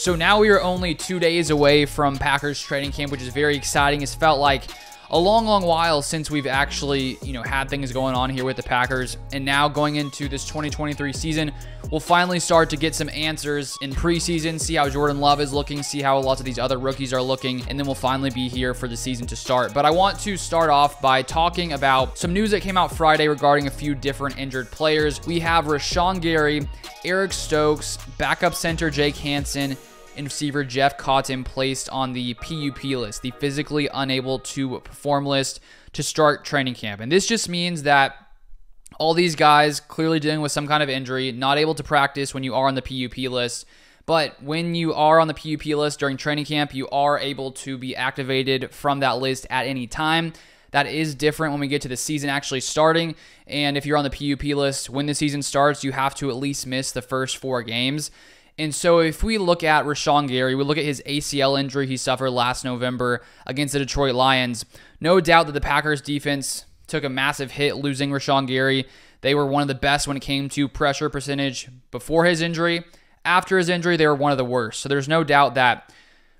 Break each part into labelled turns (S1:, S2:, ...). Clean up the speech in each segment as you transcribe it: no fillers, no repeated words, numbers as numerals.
S1: So now we are only 2 days away from Packers training camp, which is very exciting. It's felt like a long, long while since we've actually, had things going on here with the Packers. And now going into this 2023 season, we'll finally start to get some answers in preseason, see how Jordan Love is looking, see how lots of these other rookies are looking, and then we'll finally be here for the season to start. But I want to start off by talking about some news that came out Friday regarding a few different injured players. We have Rashan Gary, Eric Stokes, backup center Jake Hansen, and receiver Jeff Cotton placed on the PUP list, the physically unable to perform list, to start training camp. And this just means that all these guys clearly dealing with some kind of injury, not able to practice when you are on the PUP list. But when you are on the PUP list during training camp, you are able to be activated from that list at any time. That is different when we get to the season actually starting. And if you're on the PUP list, when the season starts, you have to at least miss the first 4 games. And so if we look at Rashan Gary, we look at his ACL injury he suffered last November against the Detroit Lions. No doubt that the Packers defense took a massive hit losing Rashan Gary. They were one of the best when it came to pressure percentage before his injury. After his injury, they were one of the worst. So there's no doubt that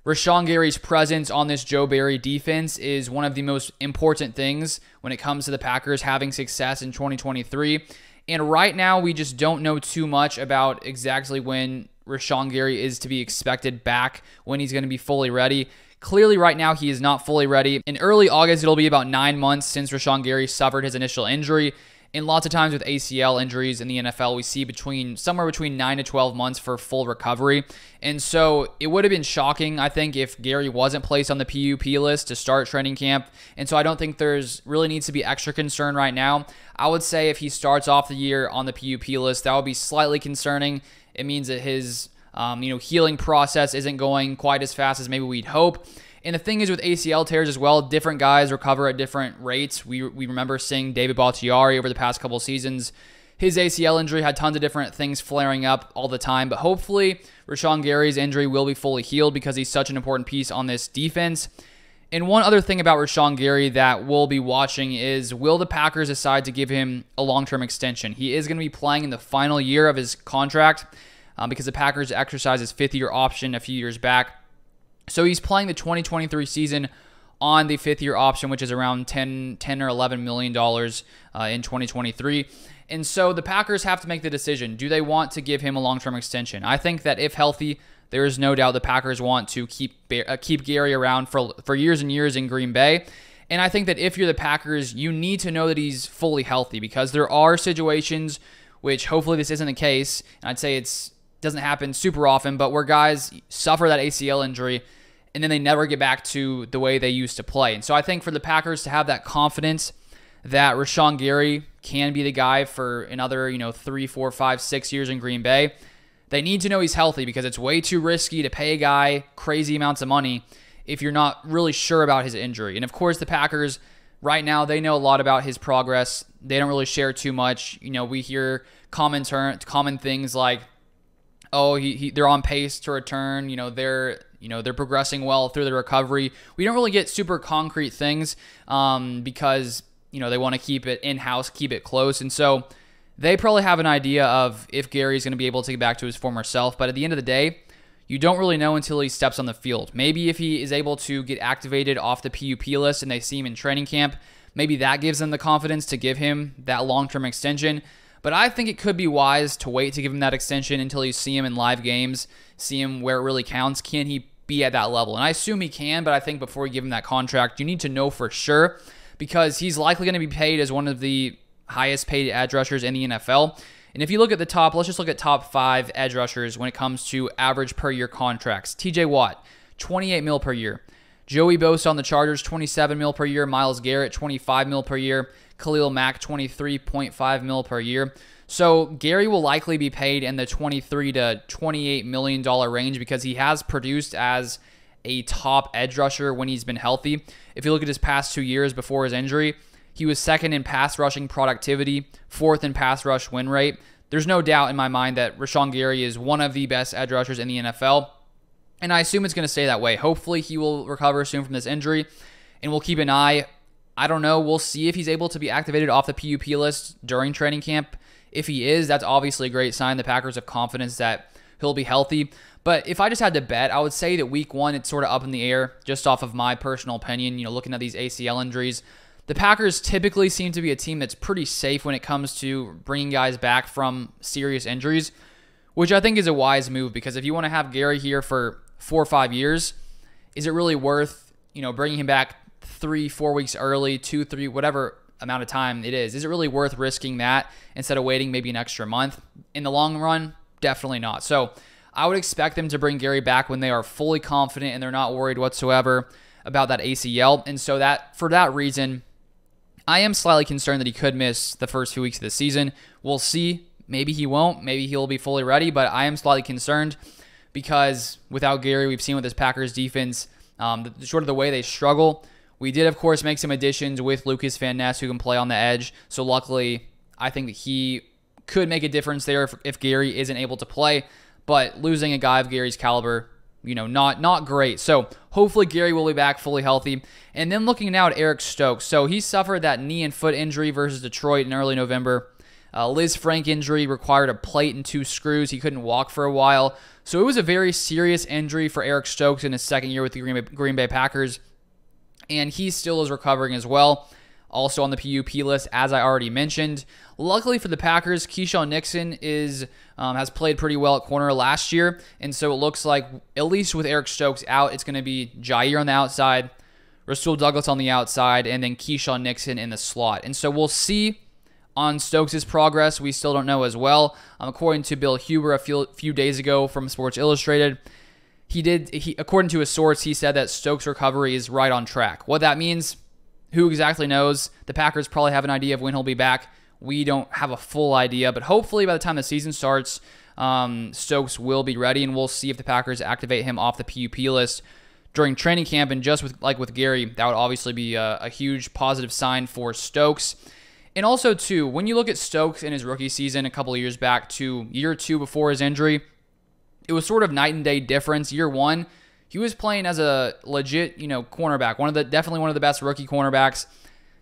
S1: Rashan Gary's presence on this Joe Barry defense is one of the most important things when it comes to the Packers having success in 2023. And right now, we just don't know too much about exactly when Rashan Gary is to be expected back, when he's going to be fully ready. Clearly, right now, he is not fully ready. In early August, it'll be about 9 months since Rashan Gary suffered his initial injury. And lots of times with ACL injuries in the NFL, we see somewhere between 9 to 12 months for full recovery. And so it would have been shocking, I think, if Gary wasn't placed on the PUP list to start training camp. And so I don't think there's really needs to be extra concern right now. I would say if he starts off the year on the PUP list, that would be slightly concerning. It means that his healing process isn't going quite as fast as maybe we'd hope. And the thing is with ACL tears as well, different guys recover at different rates. We remember seeing David Bakhtiari over the past couple seasons. His ACL injury had tons of different things flaring up all the time. But hopefully, Rashan Gary's injury will be fully healed because he's such an important piece on this defense. And one other thing about Rashan Gary that we'll be watching is, will the Packers decide to give him a long-term extension? He is going to be playing in the final year of his contract because the Packers exercised his 5th-year option a few years back. So he's playing the 2023 season on the 5th-year option, which is around $10 or $11 million in 2023. And so the Packers have to make the decision. Do they want to give him a long-term extension? I think that if healthy, there is no doubt the Packers want to keep Gary around for years and years in Green Bay. And I think that if you're the Packers, you need to know that he's fully healthy, because there are situations, which hopefully this isn't the case, and I'd say it doesn't happen super often, but where guys suffer that ACL injury and then they never get back to the way they used to play. And so I think for the Packers to have that confidence that Rashan Gary can be the guy for another 3, 4, 5, 6 years in Green Bay, they need to know he's healthy, because it's way too risky to pay a guy crazy amounts of money if you're not really sure about his injury. And of course, the Packers right now, they know a lot about his progress. They don't really share too much. We hear common things like, oh, they're on pace to return. They're progressing well through the recovery. We don't really get super concrete things because they want to keep it in-house, keep it close. And so they probably have an idea of if Gary's going to be able to get back to his former self. But at the end of the day, you don't really know until he steps on the field. Maybe if he is able to get activated off the PUP list and they see him in training camp, maybe that gives them the confidence to give him that long-term extension. But I think it could be wise to wait to give him that extension until you see him in live games, see him where it really counts. Can he be at that level? And I assume he can, but I think before you give him that contract, you need to know for sure, because he's likely going to be paid as one of the highest paid edge rushers in the NFL. And if you look at let's just look at top 5 edge rushers when it comes to average per year contracts. TJ Watt, $28 million per year. Joey Bosa on the Chargers, $27 million per year. Myles Garrett, $25 million per year. Khalil Mack, $23.5 million per year. So Gary will likely be paid in the $23 to $28 million range, because he has produced as a top edge rusher when he's been healthy. If you look at his past 2 years before his injury, he was 2nd in pass rushing productivity, 4th in pass rush win rate. There's no doubt in my mind that Rashan Gary is one of the best edge rushers in the NFL, and I assume it's going to stay that way. Hopefully he will recover soon from this injury, and we'll keep an eye. I don't know. We'll see if he's able to be activated off the PUP list during training camp. If he is, that's obviously a great sign. The Packers have confidence that he'll be healthy. But if I just had to bet, I would say that week 1, it's sort of up in the air just off of my personal opinion, looking at these ACL injuries. The Packers typically seem to be a team that's pretty safe when it comes to bringing guys back from serious injuries, which I think is a wise move, because if you want to have Gary here for 4 or 5 years, is it really worth, bringing him back 3-4 weeks early, 2-3, whatever amount of time it is? Is it really worth risking that instead of waiting maybe an extra month? In the long run, definitely not. So I would expect them to bring Gary back when they are fully confident and they're not worried whatsoever about that ACL. And so for that reason, I am slightly concerned that he could miss the first few weeks of the season. We'll see. Maybe he won't. Maybe he'll be fully ready, but I am slightly concerned because without Gary, we've seen with this Packers defense, sort of the way they struggle. We did, of course, make some additions with Lucas Van Ness, who can play on the edge. So luckily, I think that he could make a difference there if Gary isn't able to play. But losing a guy of Gary's caliber, not great. So hopefully Gary will be back fully healthy. And then looking now at Eric Stokes. So he suffered that knee and foot injury versus Detroit in early November. Liz Frank injury required a plate and 2 screws. He couldn't walk for a while. So it was a very serious injury for Eric Stokes in his second year with the Green Bay Packers. And he still is recovering as well. Also on the PUP list, as I already mentioned. Luckily for the Packers, Keyshawn Nixon has played pretty well at corner last year. And so it looks like, at least with Eric Stokes out, it's going to be Jair on the outside, Rasul Douglas on the outside, and then Keyshawn Nixon in the slot. And so we'll see on Stokes' progress. We still don't know as well. According to Bill Huber a few days ago from Sports Illustrated, according to his source, he said that Stokes' recovery is right on track. What that means, who exactly knows? The Packers probably have an idea of when he'll be back. We don't have a full idea, but hopefully by the time the season starts, Stokes will be ready, and we'll see if the Packers activate him off the PUP list during training camp. And just with Gary, that would obviously be a huge positive sign for Stokes. And also, too, when you look at Stokes in his rookie season a couple of years back to year 2 before his injury, it was sort of night and day difference. Year 1, he was playing as a legit, cornerback, definitely one of the best rookie cornerbacks.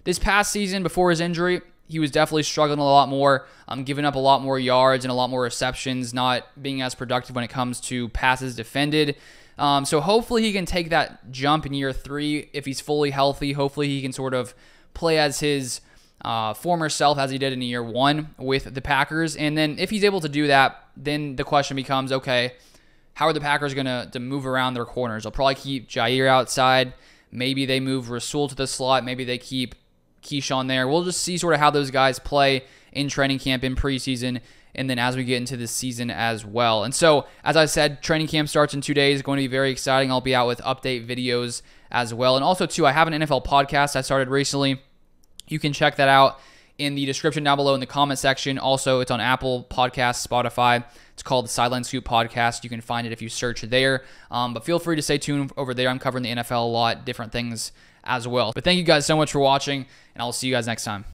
S1: This past season before his injury, he was definitely struggling a lot more, giving up a lot more yards and a lot more receptions, not being as productive when it comes to passes defended. So hopefully he can take that jump in year 3 if he's fully healthy. Hopefully he can sort of play as his former self as he did in year 1 with the Packers. And then if he's able to do that, then the question becomes, okay, how are the Packers going to move around their corners? They'll probably keep Jair outside. Maybe they move Rasul to the slot. Maybe they keep Keyshawn there. We'll just see sort of how those guys play in training camp, in preseason, and then as we get into the season as well. And so, as I said, training camp starts in 2 days. Going to be very exciting. I'll be out with update videos as well. And also, too, I have an NFL podcast I started recently. You can check that out in the description down below in the comment section. Also, it's on Apple Podcasts, Spotify. It's called the Sideline Scoop Podcast. You can find it if you search there. But feel free to stay tuned over there. I'm covering the NFL a lot, different things as well. But thank you guys so much for watching, and I'll see you guys next time.